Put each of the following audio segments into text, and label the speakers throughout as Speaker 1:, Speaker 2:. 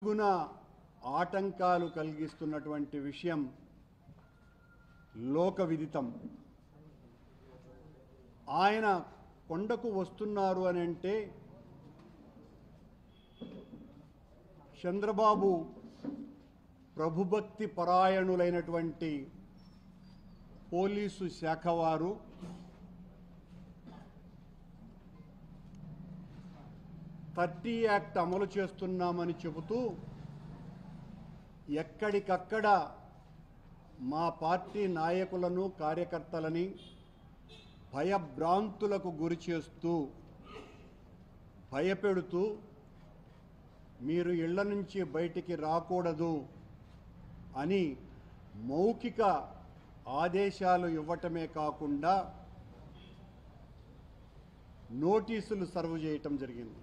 Speaker 1: గుణ ఆటంకాలు కలిగిస్తున్నటువంటి విషయం లోక విదితం. ఆయన కొండకు వస్తున్నారు అని అంటే చంద్రబాబు ప్రభుభక్తి పరాయణులైనటువంటి పోలీసు శాఖ వారు థర్టీ యాక్ట్ అమలు చేస్తున్నామని చెబుతూ ఎక్కడికక్కడ మా పార్టీ నాయకులను కార్యకర్తలని భయభ్రాంతులకు గురి చేస్తూ భయపెడుతూ మీరు ఇళ్ల నుంచి బయటికి రాకూడదు అని మౌఖిక ఆదేశాలు ఇవ్వటమే కాకుండా నోటీసులు సర్వ్ చేయటం జరిగింది.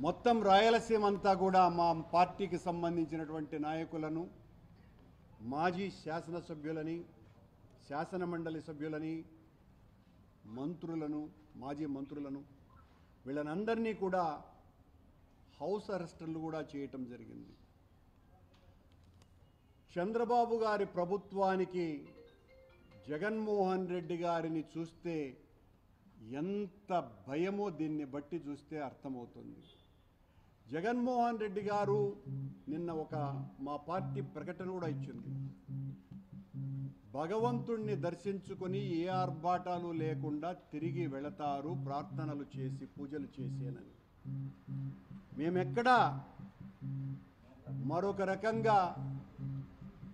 Speaker 1: మొత్తం రాయలసీమ అంతా కూడా మా పార్టీకి సంబంధించినటువంటి నాయకులను, మాజీ శాసనసభ్యులని, శాసనమండలి సభ్యులని, మంత్రులను, మాజీ మంత్రులను వీళ్ళనందరినీ కూడా హౌస్ అరెస్టులు కూడా చేయటం జరిగింది. చంద్రబాబు గారి ప్రభుత్వానికి జగన్మోహన్ రెడ్డి గారిని చూస్తే ఎంత భయమో దీన్ని బట్టి చూస్తే అర్థమవుతుంది. జగన్మోహన్ రెడ్డి గారు నిన్న మా పార్టీ ప్రకటన కూడా ఇచ్చింది. భగవంతుణ్ణి దర్శించుకొని ఏ ఆర్భాటాలు లేకుండా తిరిగి వెళతారు ప్రార్థనలు చేసి పూజలు చేసేనని. మేమెక్కడా మరొక రకంగా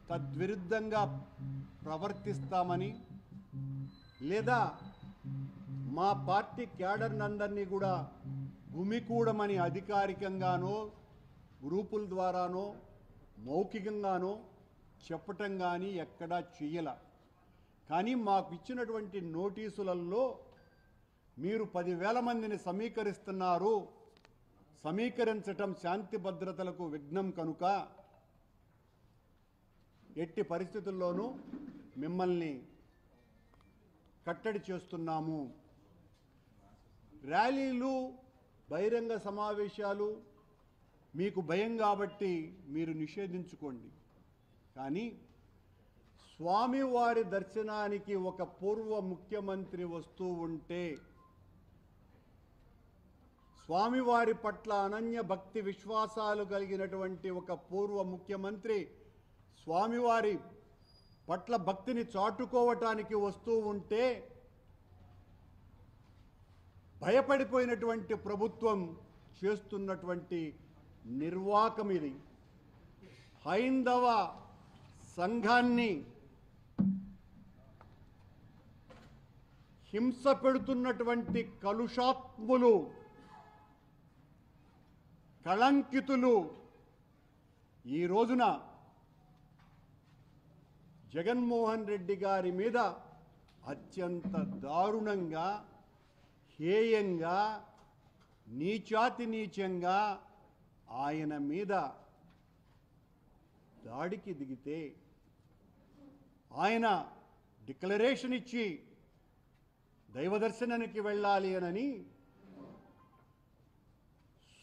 Speaker 1: తద్విరుద్ధంగా ప్రవర్తిస్తామని లేదా మా పార్టీ క్యాడర్నందరినీ కూడా భూమికూడమని అధికారికంగానో గ్రూపుల ద్వారానో మౌఖికంగానో చెప్పటం కానీ ఎక్కడా చెయ్యల. కానీ మాకు ఇచ్చినటువంటి నోటీసులలో మీరు 10,000 మందిని సమీకరిస్తున్నారు, సమీకరించటం శాంతి భద్రతలకు విఘ్నం కనుక ఎట్టి పరిస్థితుల్లోనూ మిమ్మల్ని కట్టడి చేస్తున్నాము. ర్యాలీలు, బహిరంగ సమావేశాలు మీకు భయం కాబట్టి మీరు నిషేధించుకోండి. కానీ స్వామివారి దర్శనానికి ఒక పూర్వ ముఖ్యమంత్రి వస్తూ ఉంటే, స్వామివారి పట్ల అనన్య భక్తి విశ్వాసాలు కలిగినటువంటి ఒక పూర్వ ముఖ్యమంత్రి స్వామివారి పట్ల భక్తిని చాటుకోవటానికి వస్తూ ఉంటే భయపడిపోయినటువంటి ప్రభుత్వం చేస్తున్నటువంటి నిర్వాకం ఇది. హైందవ సంఘాన్ని హింస పెడుతున్నటువంటి కలుషాత్ములు, కళంకితులు ఈ రోజున జగన్మోహన్ రెడ్డి గారి మీద అత్యంత దారుణంగా, హేయంగా, నీచాతి నీచంగా ఆయన మీద దాడికి దిగితే, ఆయన డిక్లరేషన్ ఇచ్చి దైవదర్శనానికి వెళ్ళాలి అని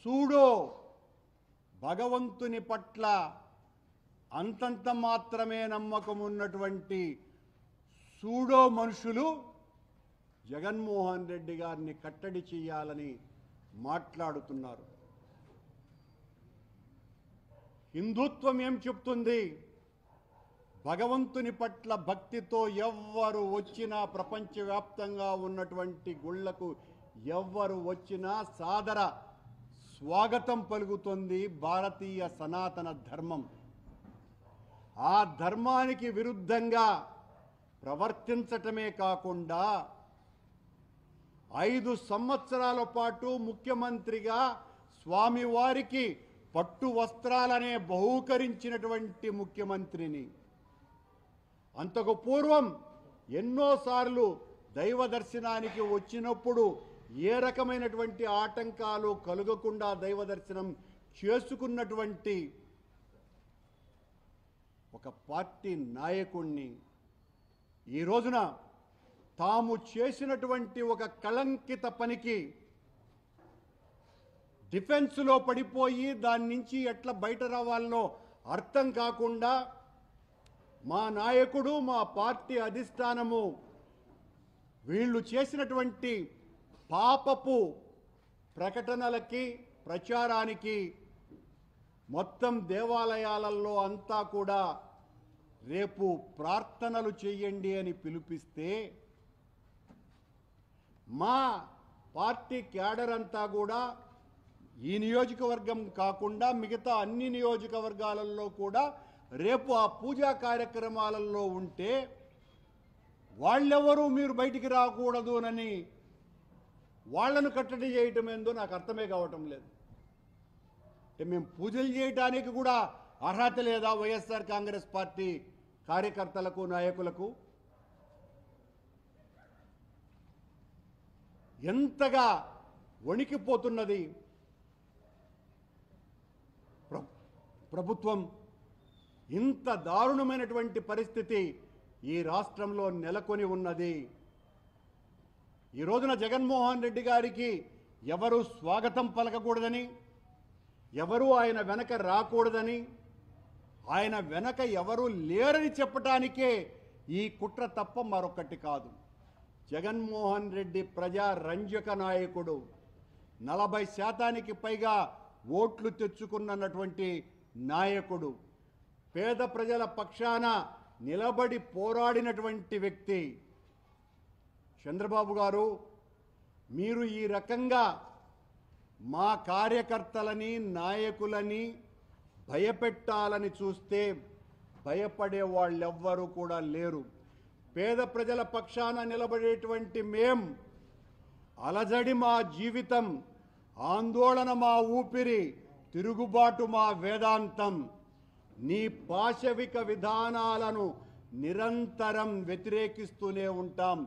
Speaker 1: సూడో భగవంతుని పట్ల అంతంత మాత్రమే నమ్మకం ఉన్నటువంటి సూడో మనుషులు జగన్మోహన్ రెడ్డి గారిని కట్టడి చేయాలని మాట్లాడుతున్నారు. హిందుత్వం ఏం చెప్తుంది? భగవంతుని పట్ల భక్తితో ఎవ్వరు వచ్చినా, ప్రపంచవ్యాప్తంగా ఉన్నటువంటి గుళ్లకు ఎవ్వరు వచ్చినా సాదర స్వాగతం పలుకుతుంది భారతీయ సనాతన ధర్మం. ఆ ధర్మానికి విరుద్ధంగా ప్రవర్తించటమే కాకుండా 5 సంవత్సరాల పాటు ముఖ్యమంత్రిగా స్వామివారికి పట్టు వస్త్రాలనే బహూకరించినటువంటి ముఖ్యమంత్రిని, అంతకు పూర్వం ఎన్నోసార్లు దైవ దర్శనానికి వచ్చినప్పుడు ఏ రకమైనటువంటి ఆటంకాలు కలుగకుండా దైవ దర్శనం చేసుకున్నటువంటి ఒక పార్టీ నాయకుణ్ణి ఈ రోజున తాము చేసినటువంటి ఒక కళంకిత పనికి డిఫెన్స్లో పడిపోయి దాని నుంచి ఎట్లా బయట రావాలనో అర్థం కాకుండా మా నాయకుడు మా పార్టీ అధిష్టానము వీళ్ళు చేసినటువంటి పాపపు ప్రకటనలకి ప్రచారానికి మొత్తం దేవాలయాలలో అంతా కూడా రేపు ప్రార్థనలు చేయండి అని పిలిపిస్తే మా పార్టీ క్యాడర్ అంతా కూడా ఈ నియోజకవర్గం కాకుండా మిగతా అన్ని నియోజకవర్గాలలో కూడా రేపు ఆ పూజా కార్యక్రమాలలో ఉంటే వాళ్ళెవరూ మీరు బయటికి రాకూడదునని వాళ్లను కట్టడి చేయటం ఏందో నాకు అర్థమే కావటం లేదు. అంటే మేము పూజలు చేయడానికి కూడా అర్హత లేదా వైఎస్ఆర్ కాంగ్రెస్ పార్టీ కార్యకర్తలకు నాయకులకు? ఎంతగా వణికిపోతున్నది ప్రభుత్వం. ఇంత దారుణమైనటువంటి పరిస్థితి ఈ రాష్ట్రంలో నెలకొని ఉన్నది. ఈ రోజున జగన్మోహన్ రెడ్డి గారికి ఎవరు స్వాగతం పలకకూడదని, ఎవరు ఆయన వెనక రాకూడదని, ఆయన వెనక ఎవరు లేరని చెప్పటానికే ఈ కుట్ర తప్ప మరొకటి కాదు. జగన్మోహన్ రెడ్డి ప్రజా రంజక నాయకుడు, 40% పైగా ఓట్లు తెచ్చుకున్నటువంటి నాయకుడు, పేద ప్రజల పక్షాన నిలబడి పోరాడినటువంటి వ్యక్తి. చంద్రబాబు గారు, మీరు ఈ రకంగా మా కార్యకర్తలని నాయకులని భయపెట్టాలని చూస్తే భయపడే వాళ్ళెవ్వరూ కూడా లేరు. పేద ప్రజల పక్షాన నిలబడేటువంటి మేం, అలజడి మా జీవితం, ఆందోళన మా ఊపిరి, తిరుగుబాటు మా వేదాంతం. నీ పాశవిక విధానాలను నిరంతరం వ్యతిరేకిస్తూనే ఉంటాం.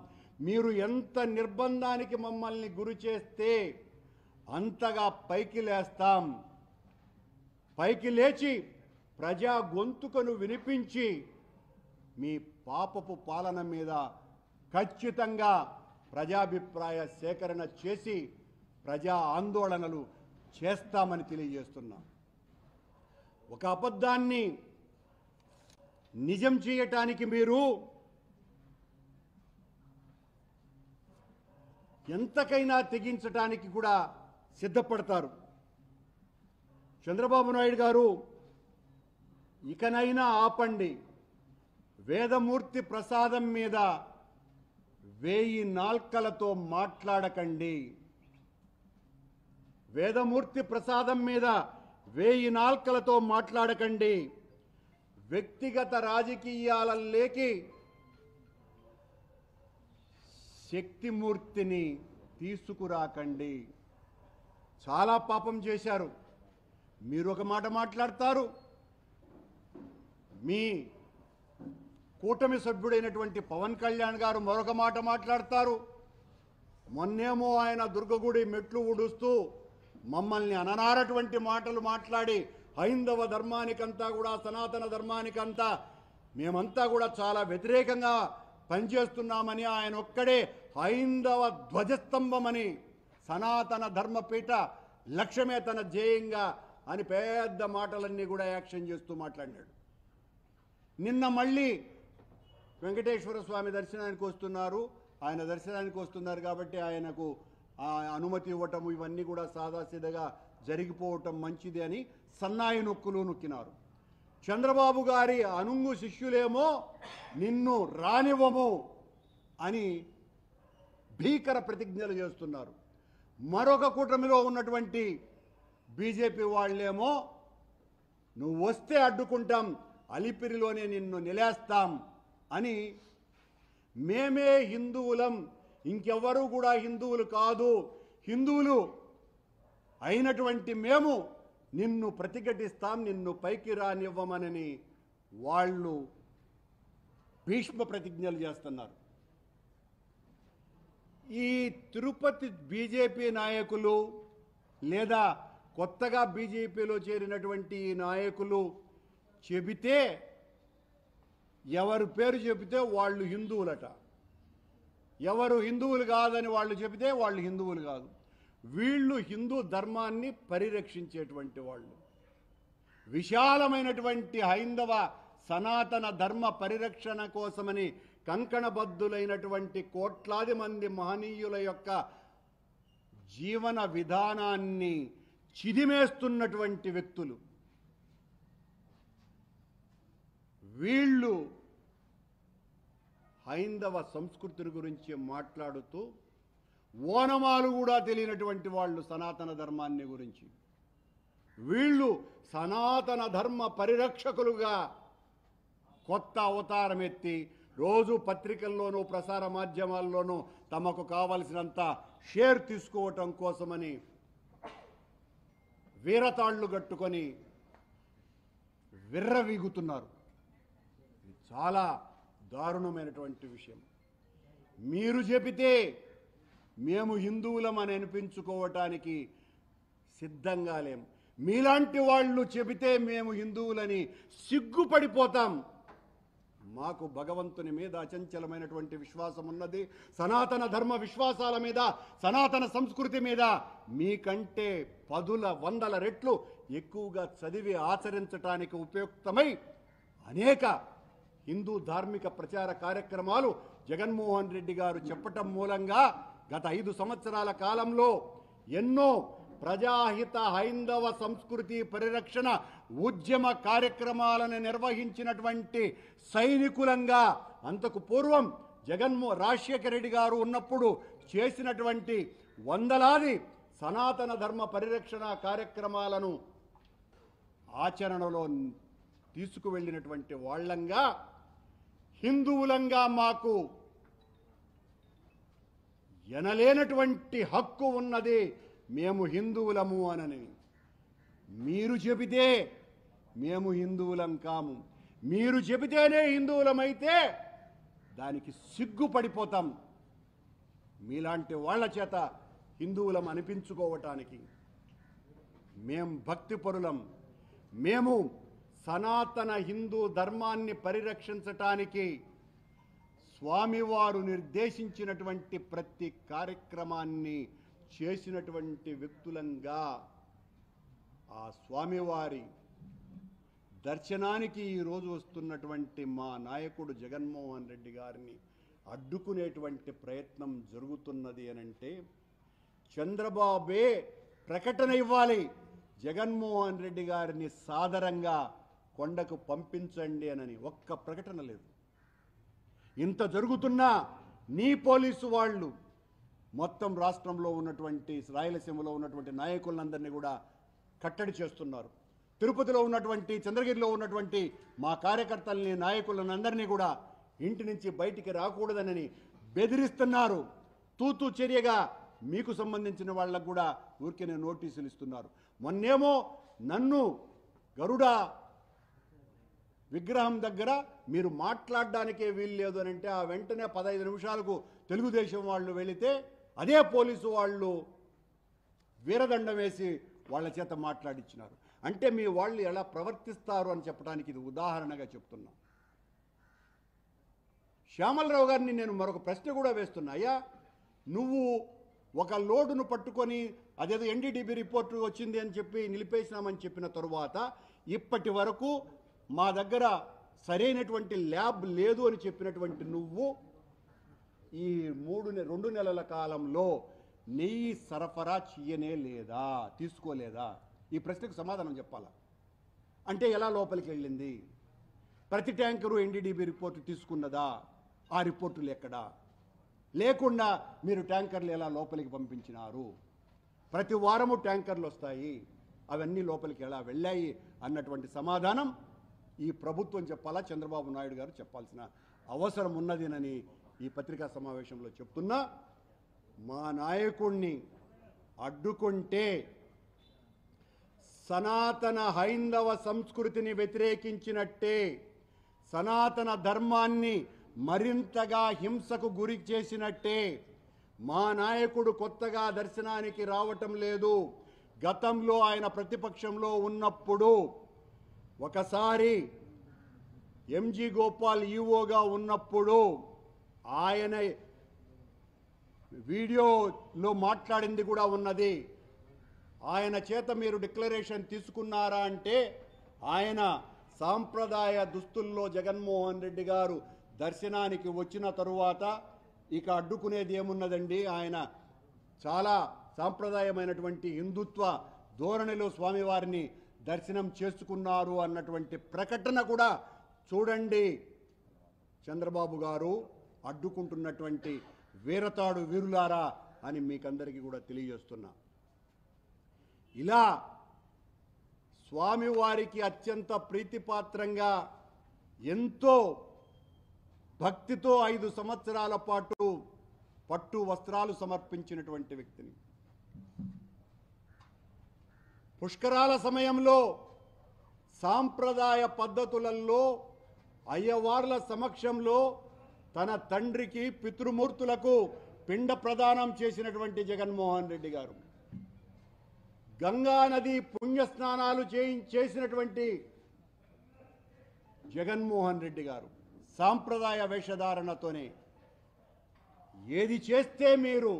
Speaker 1: మీరు ఎంత నిర్బంధానికి మమ్మల్ని గురి చేస్తే అంతగా పైకి లేస్తాం. పైకి లేచి ప్రజా గొంతుకను వినిపించి మీ పాపపు పాలన మీద ఖచ్చితంగా ప్రజాభిప్రాయ సేకరణ చేసి ప్రజా ఆందోళనలు చేస్తామని తెలియజేస్తున్నాం. ఒక అబద్ధాన్ని నిజం చేయటానికి మీరు ఎంతకైనా తెగించటానికి కూడా సిద్ధపడతారు. చంద్రబాబు నాయుడు గారు, ఇకనైనా ఆపండి. వేదమూర్తి ప్రసాదం మీద 1000 నాల్కలతో మాట్లాడకండి. వేదమూర్తి ప్రసాదం మీద 1000 నాల్కలతో మాట్లాడకండి. వ్యక్తిగత రాజకీయాలలోకి శక్తిమూర్తిని తీసుకురాకండి. చాలా పాపం చేశారు. మీరు ఒక మాట మాట్లాడతారు, మీ కూటమి సభ్యుడైనటువంటి పవన్ కళ్యాణ్ గారు మరొక మాట మాట్లాడతారు. మొన్నేమో ఆయన దుర్గగుడి మెట్లు ఊడుస్తూ మమ్మల్ని అననారటువంటి మాటలు మాట్లాడి హైందవ ధర్మానికంతా కూడా, సనాతన ధర్మానికంతా మేమంతా కూడా చాలా వ్యతిరేకంగా పనిచేస్తున్నామని, ఆయన ఒక్కడే హైందవ ధ్వజస్తంభమని, సనాతన ధర్మపీఠ లక్ష్యమే తన ధ్యేయంగా అని పెద్ద మాటలన్నీ కూడా యాక్షన్ చేస్తూ మాట్లాడినాడు. నిన్న మళ్ళీ వెంకటేశ్వర స్వామి దర్శనానికి వస్తున్నారు. ఆయన దర్శనానికి వస్తున్నారు కాబట్టి ఆయనకు అనుమతి ఇవ్వటం, ఇవన్నీ కూడా సాదాసీదగా జరిగిపోవటం మంచిది అని సన్నాయి నొక్కులు నొక్కినారు. చంద్రబాబు గారి అనుంగు శిష్యులేమో నిన్ను రానివ్వము అని భీకర ప్రతిజ్ఞలు చేస్తున్నారు. మరొక కూటమిలో ఉన్నటువంటి బీజేపీ వాళ్ళేమో నువ్వు వస్తే అడ్డుకుంటాం, అలిపిరిలోనే నిన్ను నిలేస్తాం అని, మేమే హిందువులం, ఇంకెవ్వరూ కూడా హిందువులు కాదు, హిందువులు అయినటువంటి మేము నిన్ను ప్రతిఘటిస్తాం, నిన్ను పైకి రానివ్వమనని వాళ్ళు భీష్మ ప్రతిజ్ఞలు చేస్తున్నారు. ఈ తిరుపతి బీజేపీ నాయకులు లేదా కొత్తగా బీజేపీలో చేరినటువంటి ఈ నాయకులు చెబితే, ఎవరు పేరు చెబితే వాళ్ళు హిందువులట, ఎవరు హిందువులు కాదని వాళ్ళు చెబితే వాళ్ళు హిందువులు కాదు. వీళ్ళు హిందూ ధర్మాన్ని పరిరక్షించేటువంటి వాళ్ళు. విశాలమైనటువంటి హైందవ సనాతన ధర్మ పరిరక్షణ కోసమని కంకణబద్ధులైనటువంటి కోట్లాది మంది మహనీయుల యొక్క జీవన విధానాన్ని చిదిమేస్తున్నటువంటి వ్యక్తులు వీళ్ళు. హైందవ సంస్కృతి గురించి మాట్లాడుతూ ఓనమాలు కూడా తెలియనటువంటి వాళ్ళు సనాతన ధర్మాన్ని గురించి. వీళ్ళు సనాతన ధర్మ పరిరక్షకులుగా కొత్త అవతారం ఎత్తి రోజు పత్రికల్లోనూ ప్రసార మాధ్యమాల్లోనూ తమకు కావలసినంత షేర్ తీసుకోవటం కోసమని వీరతాళ్లు కట్టుకొని విర్రవీగుతున్నారు. ఇది చాలా దారుణమైనటువంటి విషయం. మీరు చెబితే మేము హిందువులమని అనిపించుకోవటానికి సిద్ధంగా లేం. మీలాంటి వాళ్ళు చెబితే మేము హిందువులని సిగ్గుపడిపోతాం. మాకు భగవంతుని మీద అచంచలమైనటువంటి విశ్వాసం ఉన్నది. సనాతన ధర్మ విశ్వాసాల మీద, సనాతన సంస్కృతి మీద మీకంటే పదుల వందల రెట్లు ఎక్కువగా చదివి ఆచరించటానికి ఉపయుక్తమై అనేక హిందూ ధార్మిక ప్రచార కార్యక్రమాలు జగన్మోహన్ రెడ్డి గారు చెప్పటం మూలంగా గత 5 సంవత్సరాల కాలంలో ఎన్నో ప్రజాహిత హైందవ సంస్కృతి పరిరక్షణ ఉద్యమ కార్యక్రమాలను నిర్వహించినటువంటి సైనికులంగా, అంతకు పూర్వం రాజశేఖర రెడ్డి గారు ఉన్నప్పుడు చేసినటువంటి వందలాది సనాతన ధర్మ పరిరక్షణ కార్యక్రమాలను ఆచరణలో తీసుకువెళ్ళినటువంటి వాళ్ళంగా, హిందువులంగా మాకు ఎనలేనటువంటి హక్కు ఉన్నది, మేము హిందువులము అనని. మీరు చెబితే మేము హిందువులం కాము. మీరు చెబితేనే హిందువులమైతే దానికి సిగ్గుపడిపోతాం. మీలాంటి వాళ్ళ చేత హిందువులం అనిపించుకోవటానికి. మేం భక్తిపరులం. మేము సనాతన హిందూ ధర్మాన్ని పరిరక్షించటానికి స్వామివారు నిర్దేశించినటువంటి ప్రతి కార్యక్రమాన్ని చేసినటువంటి వ్యక్తులంగా ఆ స్వామివారి దర్శనానికి ఈరోజు వస్తున్నటువంటి మా నాయకుడు జగన్మోహన్ రెడ్డి గారిని అడ్డుకునేటువంటి ప్రయత్నం జరుగుతున్నది అనంటే చంద్రబాబే ప్రకటన ఇవ్వాలి. జగన్మోహన్ రెడ్డి గారిని సాదరంగా కొండకు పంపించండి అనని. ఒక్క ప్రకటన లేదు. ఇంత జరుగుతున్నా నీ పోలీసు వాళ్ళు మొత్తం రాష్ట్రంలో ఉన్నటువంటి, రాయలసీమలో ఉన్నటువంటి నాయకులందరినీ కూడా కట్టడి చేస్తున్నారు. తిరుపతిలో ఉన్నటువంటి, చంద్రగిరిలో ఉన్నటువంటి మా కార్యకర్తల్ని, నాయకులందరినీ కూడా ఇంటి నుంచి బయటికి రాకూడదనని బెదిరిస్తున్నారు. తూతూ చర్యగా మీకు సంబంధించిన వాళ్ళకు కూడా ఊరికే నోటీసులు ఇస్తున్నారు. మొన్నేమో నన్ను గరుడ విగ్రహం దగ్గర మీరు మాట్లాడడానికే వీలు లేదు అని అంటే ఆ వెంటనే 15 నిమిషాలకు తెలుగుదేశం వాళ్ళు వెళితే అదే పోలీసు వాళ్ళు వీరదండం వేసి వాళ్ళ చేత మాట్లాడించినారు. అంటే మీ వాళ్ళు ఎలా ప్రవర్తిస్తారు అని చెప్పడానికి ఇది ఉదాహరణగా చెప్తున్నా. శ్యామలరావు గారిని నేను మరొక ప్రశ్న కూడా వేస్తున్నా. అయ్యా, నువ్వు ఒక లోడును పట్టుకొని అదేదో ఎన్డీడీబీ రిపోర్టు వచ్చింది అని చెప్పి నిలిపేసినామని చెప్పిన తరువాత ఇప్పటి వరకు మా దగ్గర సరైనటువంటి ల్యాబ్ లేదు అని చెప్పినటువంటి నువ్వు ఈ 2 నెలల కాలంలో నెయ్యి సరఫరా చెయ్యనే లేదా, తీసుకోలేదా? ఈ ప్రశ్నకు సమాధానం చెప్పాలా. అంటే ఎలా లోపలికి వెళ్ళింది? ప్రతి ట్యాంకరు ఎన్డీడీబీ రిపోర్టు తీసుకున్నదా? ఆ రిపోర్టులు ఎక్కడా? లేకుండా మీరు ట్యాంకర్లు ఎలా లోపలికి పంపించినారు? ప్రతి వారము ట్యాంకర్లు వస్తాయి, అవన్నీ లోపలికి ఎలా వెళ్ళాయి అన్నటువంటి సమాధానం ఈ ప్రభుత్వం చెప్పాలా, చంద్రబాబు నాయుడు గారు చెప్పాల్సిన అవసరం ఉన్నదినని ఈ పత్రికా సమావేశంలో చెప్తున్నా. మా నాయకుణ్ణి అడ్డుకుంటే సనాతన హైందవ సంస్కృతిని వ్యతిరేకించినట్టే, సనాతన ధర్మాన్ని మరింతగా హింసకు గురి చేసినట్టే. మా నాయకుడు కొత్తగా దర్శనానికి రావటం లేదు. గతంలో ఆయన ప్రతిపక్షంలో ఉన్నప్పుడు ఒకసారి ఎంజీ గోపాల్ ఈవోగా ఉన్నప్పుడు ఆయన వీడియోలో మాట్లాడింది కూడా ఉన్నది. ఆయన చేత మీరు డిక్లరేషన్ తీసుకున్నారా అంటే ఆయన సాంప్రదాయ దుస్తుల్లో జగన్మోహన్ రెడ్డి గారు దర్శనానికి వచ్చిన తరువాత ఇక అడ్డుకునేది ఏమున్నదండి? ఆయన చాలా సాంప్రదాయమైనటువంటి హిందుత్వ ధోరణిలో స్వామివారిని దర్శనం చేసుకున్నారు అన్నటువంటి ప్రకటన కూడా చూడండి. చంద్రబాబు గారు అడ్డుకుంటున్నటువంటి వీరతాడు వీరులారా అని మీకందరికీ కూడా తెలియజేస్తున్నా. ఇలా స్వామివారికి అత్యంత ప్రీతిపాత్రంగా ఎంతో భక్తితో 5 సంవత్సరాల పాటు పట్టు వస్త్రాలు సమర్పించినటువంటి వ్యక్తిని పుష్కరాల సమయంలో సాంప్రదాయ పద్ధతులలో అయ్యవార్ల సమక్షంలో తన తండ్రికి పితృమూర్తులకు పిండ ప్రదానం చేసినటువంటి జగన్మోహన్ రెడ్డి గారు, గంగా నది పుణ్యస్నానాలు చేసినటువంటి జగన్మోహన్ రెడ్డి గారు సాంప్రదాయ వేషధారణతోనే ఏది చేస్తే మీరు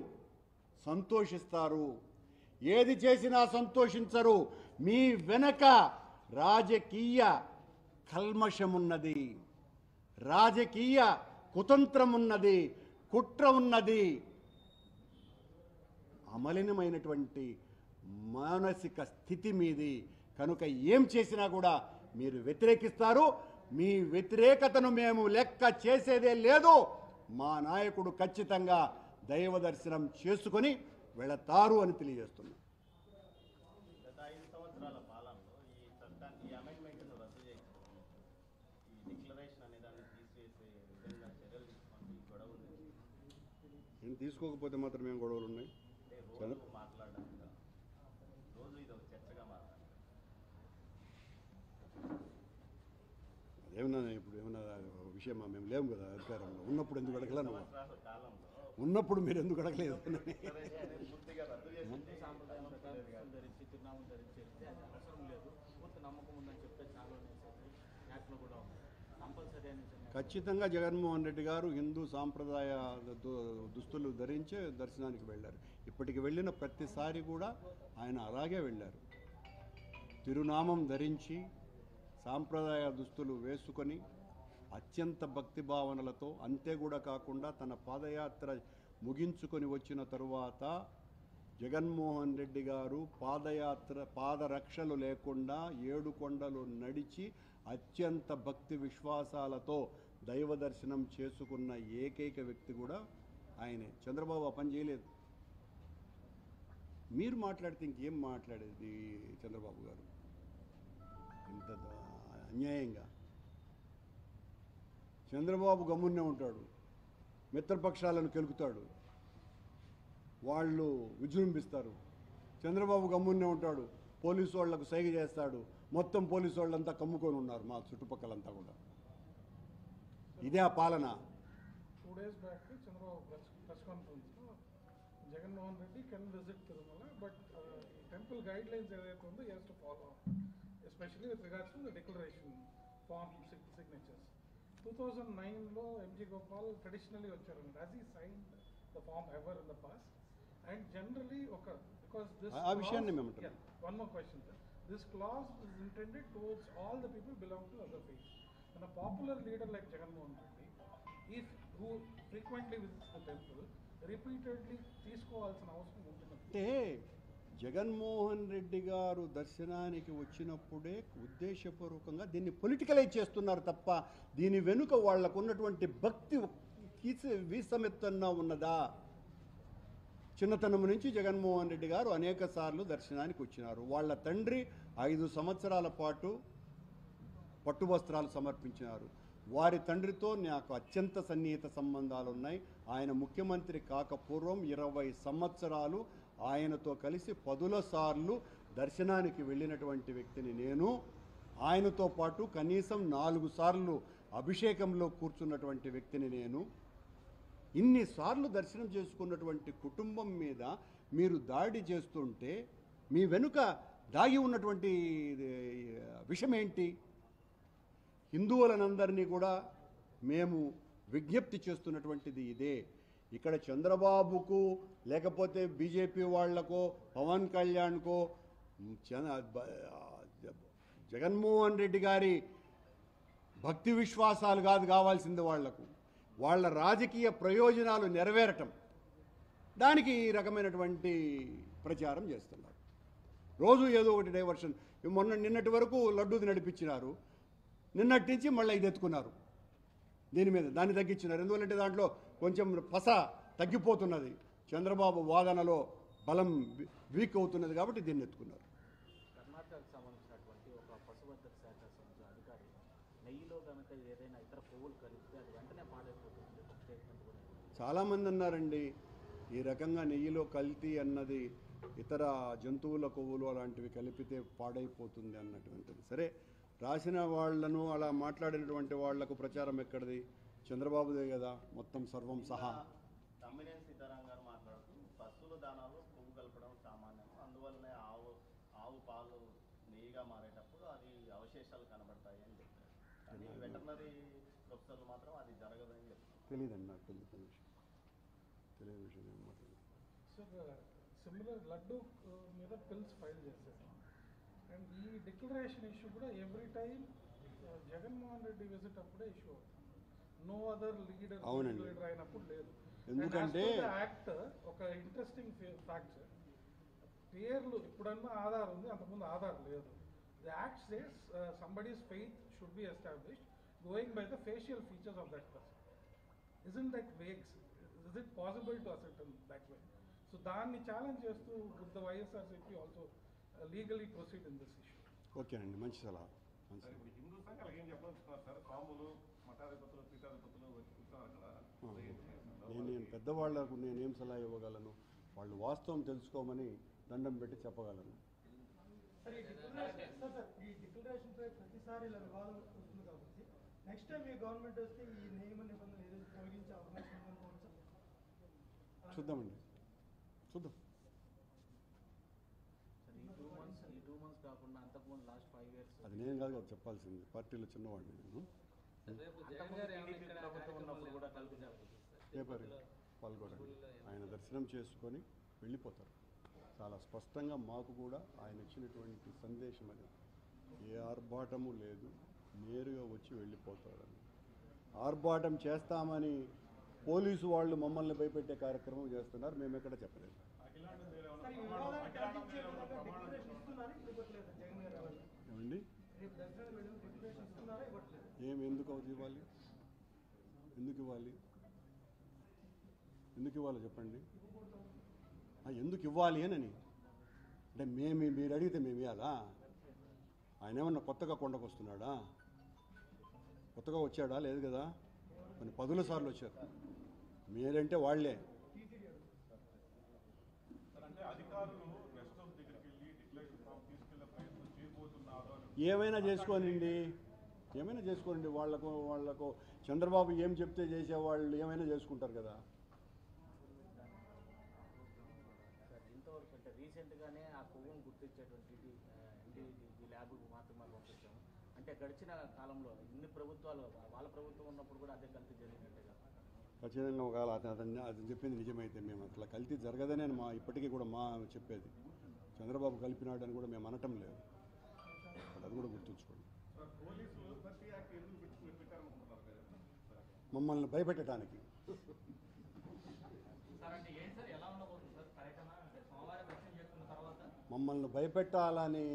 Speaker 1: సంతోషిస్తారు, ఏది చేసినా సంతోషించరు, మీ వెనక రాజకీయ కల్మషం ఉన్నది, రాజకీయ కుతంత్రం ఉన్నది, కుట్ర ఉన్నది, అమలినమైనటువంటి మానసిక స్థితి మీది. కనుక ఏం చేసినా కూడా మీరు వ్యతిరేకిస్తారు. మీ వ్యతిరేకతను మేము లెక్క చేసేదే లేదు. మా నాయకుడు ఖచ్చితంగా దైవ దర్శనం చేసుకొని వెళతారు అని తెలియజేస్తున్నాం.
Speaker 2: గత 5 సంవత్సరాల పాలనలో ఈ చట్టాన్ని ఈ అమెండ్మెంట్ను రద్దు చేసి ఈ డిక్లరేషన్ అనే దాన్ని తీసివేసే విధంగా చర్యలు తీసుకోండి. ఈ గొడవ ఉంది.
Speaker 1: నేను తీసుకోకపోతే మాత్రం ఏం గొడవలు ఉన్నాయి?
Speaker 2: రోజు మాట్లాడడానికి రోజు ఇది ఒక చర్చగా మాట్లాడాలి.
Speaker 1: అదేమన్నా ఇప్పుడు ఏమన్నా విషయమా? మేము లేము కదా అధికారంలో. ఉన్నప్పుడు ఎందుకు అడగలా? నువ్వు
Speaker 2: కాలంలో
Speaker 1: ఉన్నప్పుడు మీరు ఎందుకు అడగలేదు?
Speaker 2: పూర్తిగా రద్దు చేసి
Speaker 3: సాంప్రదాయం ప్రకారం ధరించి తిరునామం ధరించి అది అవసరం లేదు, పూర్తి నమ్మకం ఉందని చెప్తే చాలా యాక్ట్లో కూడా ఉంది కంపల్సరీ అని.
Speaker 1: ఖచ్చితంగా జగన్మోహన్ రెడ్డి గారు హిందూ సాంప్రదాయ దుస్తులు ధరించే దర్శనానికి వెళ్ళారు. ఇప్పటికి వెళ్ళిన ప్రతిసారి కూడా ఆయన అలాగే వెళ్ళారు. తిరునామం ధరించి సాంప్రదాయ దుస్తులు వేసుకొని అత్యంత భక్తి భావనలతో, అంతే కూడా కాకుండా తన పాదయాత్ర ముగించుకొని వచ్చిన తరువాత జగన్మోహన్ రెడ్డి గారు పాదరక్షలు లేకుండా 7 కొండలు నడిచి అత్యంత భక్తి విశ్వాసాలతో దైవ దర్శనం చేసుకున్న ఏకైక వ్యక్తి కూడా ఆయనే. చంద్రబాబు ఆ పని చేయలేదు. మీరు మాట్లాడితే ఇంకేం మాట్లాడేది చంద్రబాబు గారు? ఇంత అన్యాయంగా చంద్రబాబు గమ్మునే ఉంటాడు, మిత్రపక్షాలను కెలుకుతాడు, వాళ్ళు విజృంభిస్తారు. చంద్రబాబు గమ్మునే ఉంటాడు, పోలీసు వాళ్లకు సైగ చేస్తాడు. మొత్తం పోలీసు వాళ్ళంతా కమ్ముకొని ఉన్నారు మా చుట్టుపక్కలంతా కూడా. ఇదే ఆ పాలన.
Speaker 4: 2 days back చంద్రబాబు ప్రెస్ కాన్ఫరెన్స్లో Jaganmohan Reddy can visit Tirumala, but temple guidelines ఏదైతే ఉందో he has to follow, especially with regards to the declaration form signatures. 2009లో ఎంజీ గోపాల్ ట్రెడిషనల్లీ వచ్చారు. Has he signed the form ever in the past? And generally because this
Speaker 1: ఆ విషయాన్ని మేము అంటాం.
Speaker 4: one more question, sir. This clause is intended towards all the people belong to other faiths. And a popular leader like Jagannath Reddy, who frequently visits the temple, repeatedly తీసుకోవాల్సిన అవసరం ఉంటుంది.
Speaker 1: అంటే జగన్మోహన్ రెడ్డి గారు దర్శనానికి వచ్చినప్పుడే ఉద్దేశపూర్వకంగా దీన్ని పొలిటికలైజ్ చేస్తున్నారు తప్ప దీని వెనుక వాళ్లకు ఉన్నటువంటి భక్తి వీసమెత్తన్నా ఉన్నదా? చిన్నతనం నుంచి జగన్మోహన్ రెడ్డి గారు అనేక సార్లు దర్శనానికి వచ్చినారు. వాళ్ళ తండ్రి 5 సంవత్సరాల పాటు పట్టు వస్త్రాలు సమర్పించినారు. వారి తండ్రితో నాకు అత్యంత సన్నిహిత సంబంధాలు ఉన్నాయి. ఆయన ముఖ్యమంత్రి కాకపూర్వం 20 సంవత్సరాలు ఆయనతో కలిసి 10 సార్లు దర్శనానికి వెళ్ళినటువంటి వ్యక్తిని నేను. ఆయనతో పాటు కనీసం 4 సార్లు అభిషేకంలో కూర్చున్నటువంటి వ్యక్తిని నేను. ఇన్నిసార్లు దర్శనం చేసుకున్నటువంటి కుటుంబం మీద మీరు దాడి చేస్తుంటే మీ వెనుక దాగి ఉన్నటువంటి విషయం ఏంటి? హిందువులనందరినీ కూడా మేము విజ్ఞప్తి చేస్తున్నటువంటిది ఇదే. ఇక్కడ చంద్రబాబుకు లేకపోతే బీజేపీ వాళ్లకో పవన్ కళ్యాణ్కో జగన్మోహన్ రెడ్డి గారి భక్తి విశ్వాసాలు కాదు కావాల్సింది వాళ్లకు, వాళ్ళ రాజకీయ ప్రయోజనాలు నెరవేరటం. దానికి ఈ రకమైనటువంటి ప్రచారం చేస్తున్నారు. రోజు ఏదో ఒకటి డైవర్షన్. నిన్నటి వరకు లడ్డూది నడిపించినారు, నిన్నటి నుంచి మళ్ళీ ఇది ఎత్తుకున్నారు, దీని మీద దాన్ని తగ్గించినారు. ఎందువల్లంటే దాంట్లో కొంచెం పస తగ్గిపోతున్నది, చంద్రబాబు వాదనలో బలం వీక్ అవుతున్నది కాబట్టి దీన్ని ఎత్తుకున్నారు.
Speaker 3: కర్ణాటకకు సంబంధించినటువంటి ఒక పశుభద్రత శాఖ సంబంధించిన అధికారి నెయ్యిలో కనుక ఏదైనా ఇతర పువ్వులు కలిపితే అది వెంటనే పాడైపోతుంది ఒక స్టేట్మెంట్ కూడా.
Speaker 1: చాలామంది అన్నారండి ఈ రకంగా నెయ్యిలో కల్తీ అన్నది ఇతర జంతువుల కొవ్వులు అలాంటివి కలిపితే పాడైపోతుంది అన్నటువంటిది. సరే, రాసిన వాళ్లను అలా మాట్లాడినటువంటి వాళ్లకు ప్రచారం ఎక్కడిది? చంద్రబాబుదే కదా మొత్తం సర్వం సహా.
Speaker 2: తమ్మినేని సీతారాం గారు మాట్లాడుతూ పశువుల దానాలు కొవ్వు కలపడం సామాన్యం, అందువల్లనే ఆవు పాలు నెయ్యిగా మారేటప్పుడు అది అవశేషాలు కనబడతాయి అని చెప్తారు. కానీ వెటర్నరీ ప్రొఫెసర్లు మాత్రం అది జరగదని చెప్తారు.
Speaker 1: తెలియదండి నాకు, తెలియని విషయం ఏం మాట్లాడారు.
Speaker 4: సార్ సిమిలర్ లడ్డు మీద పిల్స్ ఫైల్ చేశారు. అండ్ ఈ డిక్లరేషన్ ఇష్యూ కూడా every time Jaganmohan Reddy visit అప్పుడే ఇష్యూ అవుతుంది. నో అదర్ లీడర్ అయినప్పుడు లేదు.
Speaker 1: ఎందుకంటే
Speaker 4: యాక్ట్ ఒక ఇంట్రెస్టింగ్ ఫ్యాక్ట్, పేర్లు ఇప్పుడన్నా ఆధార్ ఉంది, అంతకుముందు ఆధార్ లేదు. The act says somebody's faith should be established going by the facial features of that person. Isn't that vague? Is it possible to ascertain that way? So దాన్ని ఛాలెంజ్ చేస్తూ would the YSRCP also legally proceed in this issue?
Speaker 1: ఓకేనండి, మంచి సలహా.
Speaker 5: ఇప్పుడు హిందూ సంఘాలు ఏం చెప్పాలనుకున్నారు sir? స్వాములు, మఠాధిపతులు, పీఠాధిపతులు కూర్చున్నారు అక్కడ.
Speaker 1: నేను పెద్దవాళ్లకు నేనేం సలహా ఇవ్వగలను? వాళ్ళు వాస్తవం తెలుసుకోమని దండం పెట్టి చెప్పగలను.
Speaker 6: ఈ డిక్లరేషన్ పై ప్రతిసారి ఇలా వివాదం వస్తుంది కాబట్టి నెక్స్ట్ టైం ఈ గవర్నమెంట్ వస్తే ఈ నియమ నిబంధనలు ఏదైతే తొలగించే అవకాశం ఉందనుకోవచ్చు.
Speaker 1: చూద్దామండి, చూద్దాం.
Speaker 3: ఈ 2 months కాకుండా అంతకుముందు లాస్ట్ 5 years
Speaker 1: అది నేను కాదు కదా చెప్పాల్సింది, పార్టీలో చిన్నవాడిని నేను.
Speaker 3: ప్రభుత్వం ఉన్నప్పుడు కూడా కల్పించారు.
Speaker 1: పేపర్ పాల్గొనండి, ఆయన దర్శనం చేసుకొని వెళ్ళిపోతారు. చాలా స్పష్టంగా మాకు కూడా ఆయన ఇచ్చినటువంటి సందేశం అది, ఏ ఆర్భాటము లేదు, నేరుగా వచ్చి వెళ్ళిపోతారని. ఆర్భాటం చేస్తామని పోలీసు వాళ్ళు మమ్మల్ని భయపెట్టే కార్యక్రమం చేస్తున్నారు, మేము ఎక్కడ చెప్పలేదు. ఏమండి ఎందుకు అవుతుంది ఇవ్వాలి? ఎందుకు ఇవ్వాలో చెప్పండి. ఎందుకు ఇవ్వాలి అని అంటే మీరు అడిగితే మేము ఇవ్వాలా? ఆయన ఏమన్నా కొత్తగా కొండకు వస్తున్నాడా? కొత్తగా వచ్చాడా? లేదు కదా, కొన్ని 10 సార్లు వచ్చారు. మీరంటే వాళ్లే. ఏమైనా చేసుకోనండి, వాళ్లకు చంద్రబాబు ఏం చెప్తే చేసేవాళ్ళు ఏమైనా చేసుకుంటారు కదా.
Speaker 3: ఇంతవరకు అంటే రీసెంట్గానే ఆ కొవ్వును గుర్తించేటువంటి ల్యాబ్ మాత్రమే పంపించాము. అంటే గడిచిన కాలంలో ఇన్ని ప్రభుత్వాలు, వాళ్ళ ప్రభుత్వం ఉన్నప్పుడు కూడా అదే కల్తీ జరిగినట్టుగా.
Speaker 1: ఖచ్చితంగా ఒకవేళ అది చెప్పింది నిజమైతే మేము అట్లా కల్తీ జరగదనే ఇప్పటికీ కూడా చెప్పేది. చంద్రబాబు కలిపినాడని కూడా మేము అనటం లేదు, అది కూడా గుర్తుంచుకోండి. మమ్మల్ని భయపెట్టడానికి. మమ్మల్ని భయపెట్టాలని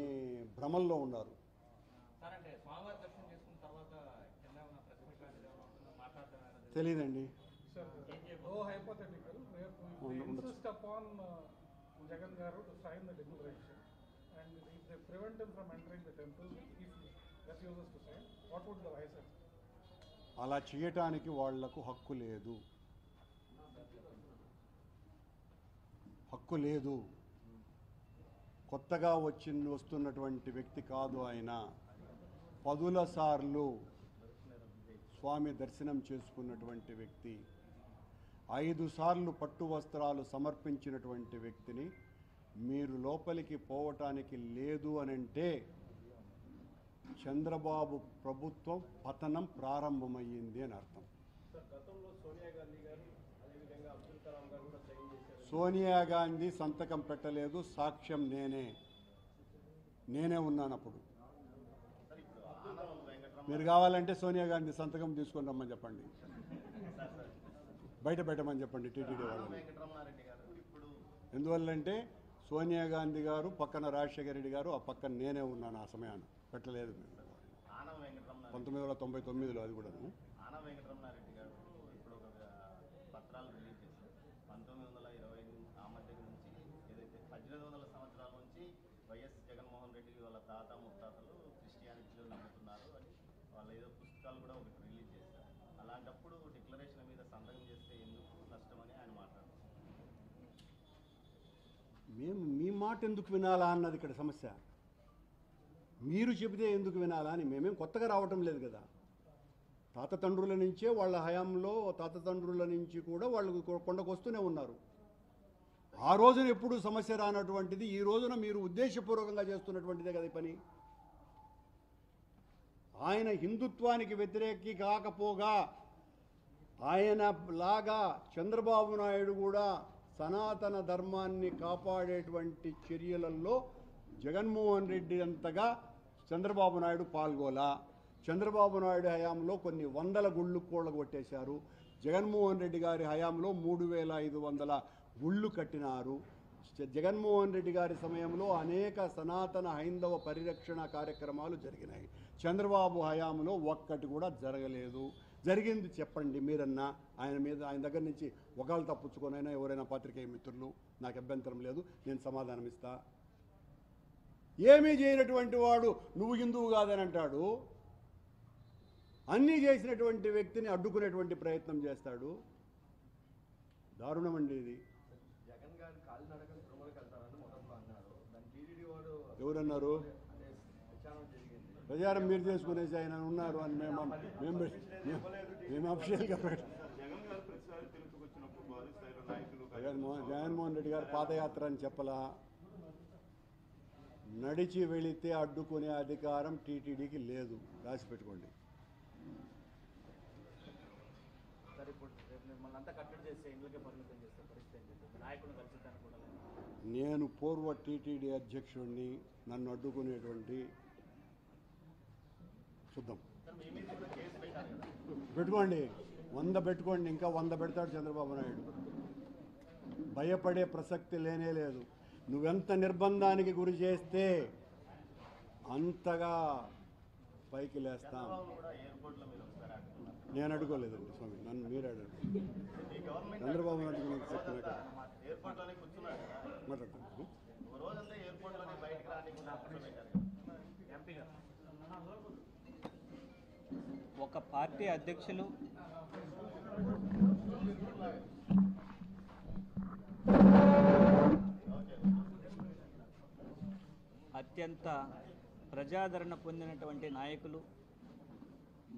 Speaker 1: భ్రమల్లో ఉన్నారు. తెలీదండి.
Speaker 4: Jagan garu to sign the declaration, and if they prevent him from entering the temple, if he refuses to sign, what would the vice say?
Speaker 1: అలా చేయటానికి వాళ్లకు హక్కు లేదు. కొత్తగా వస్తున్నటువంటి వ్యక్తి కాదు ఆయన. 10 సార్లు స్వామి దర్శనం చేసుకున్నటువంటి వ్యక్తి, 5 సార్లు పట్టు వస్త్రాలు సమర్పించినటువంటి వ్యక్తిని మీరు లోపలికి పోవటానికి లేదు అనంటే చంద్రబాబు ప్రభుత్వం పతనం ప్రారంభమయ్యింది అని అర్థం.
Speaker 5: గతంలో సోనియా గాంధీ గారు, అదేవిధంగా
Speaker 1: సోనియా గాంధీ సంతకం పెట్టలేదు, సాక్ష్యం నేనే ఉన్నాను అప్పుడు. మీరు కావాలంటే సోనియా గాంధీ సంతకం తీసుకొని రమ్మని చెప్పండి, బయట పెట్టమని చెప్పండి టీటీడీ వాళ్ళని.
Speaker 2: వెంకటరమణారెడ్డి గారు ఇప్పుడు
Speaker 1: ఎందువల్లంటే సోనియా గాంధీ గారు పక్కన రాజశేఖర రెడ్డి గారు, ఆ పక్కన నేనే ఉన్నాను. ఆ సమయాన్ని పెట్టలేదు మేము.
Speaker 2: ఆనం వెంకటరమణారెడ్డి
Speaker 1: 1999లో అది కూడా.
Speaker 2: ఆనం వెంకటరమణారెడ్డి గారు ఇప్పుడు ఒక పత్రాలు రిలీజ్ చేశారు. 1920 ఆ మధ్య నుంచి ఏదైతే 1800 సంవత్సరాల నుంచి వైఎస్ జగన్మోహన్ రెడ్డి వాళ్ళ తాత ముత్తాతలు క్రిస్టియానిటీలో నమ్ముతున్నారు అని వాళ్ళ ఏదో పుస్తకాలు కూడా ఒకటి రిలీజ్ చేశారు. అలాంటప్పుడు డిక్లరేషన్ మీద సంతకం చేస్తే ఎందుకు నష్టమని ఆయన మాట్లాడుతున్నారు.
Speaker 1: మేము మీ మాట ఎందుకు వినాలా అన్నది ఇక్కడ సమస్య. మీరు చెబితే ఎందుకు వినాలా అని. మేమేం కొత్తగా రావటం లేదు కదా. తాత తండ్రుల నుంచే వాళ్ళ హయాంలో తాత తండ్రుల నుంచి కూడా వాళ్ళు కొండకు వస్తూనే ఉన్నారు. ఆ రోజున ఎప్పుడు సమస్య రానటువంటిది ఈ రోజున మీరు ఉద్దేశపూర్వకంగా చేస్తున్నటువంటిదే కదా ఈ పని. ఆయన హిందుత్వానికి వ్యతిరేకి కాకపోగా ఆయన లాగా చంద్రబాబు నాయుడు కూడా సనాతన ధర్మాన్ని కాపాడేటువంటి చర్యలలో జగన్మోహన్ రెడ్డి అంతగా చంద్రబాబు నాయుడు పాల్గొలా. చంద్రబాబు నాయుడు హయాంలో కొన్ని వందల గుళ్ళు కూడగొట్టేశారు. జగన్మోహన్ రెడ్డి గారి హయాంలో 3500 గుళ్ళు కట్టినారు. జగన్మోహన్ రెడ్డి గారి సమయంలో అనేక సనాతన హైందవ పరిరక్షణ కార్యక్రమాలు జరిగినాయి. చంద్రబాబు హయాంలో ఒక్కటి కూడా జరగలేదు. జరిగింది చెప్పండి మీరన్నా. ఆయన దగ్గర నుంచి ఒకళ్ళు తప్పుచ్చుకొనైనా ఎవరైనా పాత్రికేయ మిత్రులు, నాకు అభ్యంతరం లేదు, నేను సమాధానం ఇస్తా. ఏమీ చేయనటువంటి వాడు నువ్వు హిందువు కాదని అంటాడు. అన్నీ చేసినటువంటి వ్యక్తిని అడ్డుకునేటువంటి ప్రయత్నం చేస్తాడు. దారుణం అండి ఇది.
Speaker 2: జగన్ గారు కాలినడకలు తిరుమలకి వెళ్తారని మొదట్లో అన్నారు. దాని టీడీడీ వాడు
Speaker 1: ఎవరన్నారు?
Speaker 2: ప్రచారం జరిగింది.
Speaker 1: ప్రచారం మీరు చేసుకునేసి ఆయన ఉన్నారు అని మేము అఫీషియల్గా
Speaker 5: జగన్ గారు ప్రతిసారి తెలుగుకి వచ్చినప్పుడు భారీ స్థాయిలో నాయకులు
Speaker 1: జగన్మోహన్ రెడ్డి గారు పాదయాత్ర అని చెప్పలా. నడిచి వెళితే అడ్డుకునే అధికారం టీటీడీకి లేదు, రాసి పెట్టుకోండి.
Speaker 3: సార్ ఇప్పుడు రేపు మిమ్మల్ని అంతా కట్టడి చేస్తే ఇంట్లోకే పరిమితం చేస్తే పరిస్థితి ఏంటి? నాయకుడిని కలిసిద్దాన్ని కూడా లేదు.
Speaker 1: నేను పూర్వ టీటీడీ అధ్యక్షుడిని, నన్ను అడ్డుకునేటువంటి చూద్దాం. పెట్టుకోండి, 100 పెట్టుకోండి, ఇంకా 100 పెడతాడు చంద్రబాబు నాయుడు. భయపడే ప్రసక్తి లేనే లేదు. నువ్వెంత నిర్బంధానికి గురి చేస్తే అంతగా పైకి లేస్తాం. నేను అడుకోలేదండి స్వామి, నన్ను మీరు అడగండి. చంద్రబాబు నాయుడు చెప్పిన
Speaker 2: ఎయిర్పోర్ట్లోనే కూర్చున్నాడు కదా,
Speaker 1: మాట్లాడతాను.
Speaker 2: ఒక రోజంతా ఎయిర్పోర్ట్లోనే బయటకు రానికుండా కూర్చోబెట్టారు.
Speaker 3: ఎంపీ గారు
Speaker 7: ఒక పార్టీ అధ్యక్షులు అత్యంత ప్రజాదరణ పొందినటువంటి నాయకులు,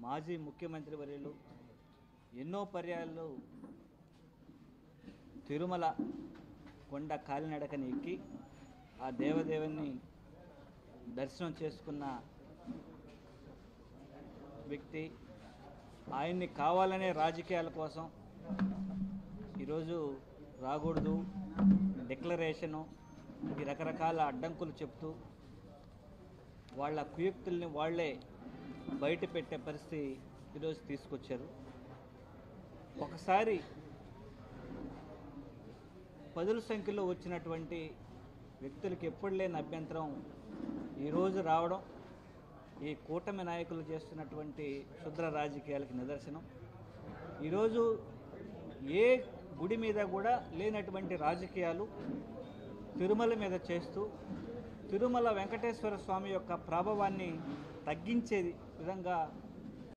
Speaker 7: మాజీ ముఖ్యమంత్రి వర్యులు ఎన్నో పర్యాయాలు తిరుమల కొండ కాలినడకని ఎక్కి ఆ దేవదేవుని దర్శనం చేసుకున్న వ్యక్తి. ఆయన్ని కావాలనే రాజకీయాల కోసం ఈరోజు రాకూడదు, డిక్లరేషను, ఈ రకరకాల అడ్డంకులు చెప్తూ వాళ్ళ కుయుక్తుల్ని వాళ్లే బయట పెట్టే పరిస్థితి ఈరోజు తీసుకొచ్చారు. ఒకసారి 10ల సంఖ్యలో వచ్చినటువంటి వ్యక్తులకి ఎప్పుడు లేని అభ్యంతరం ఈరోజు రావడం ఈ కూటమి నాయకులు చేస్తున్నటువంటి క్షుద్ర రాజకీయాలకి నిదర్శనం. ఈరోజు ఏ గుడి మీద కూడా లేనటువంటి రాజకీయాలు తిరుమల మీద చేస్తూ తిరుమల వెంకటేశ్వర స్వామి యొక్క ప్రభావాన్ని తగ్గించే విధంగా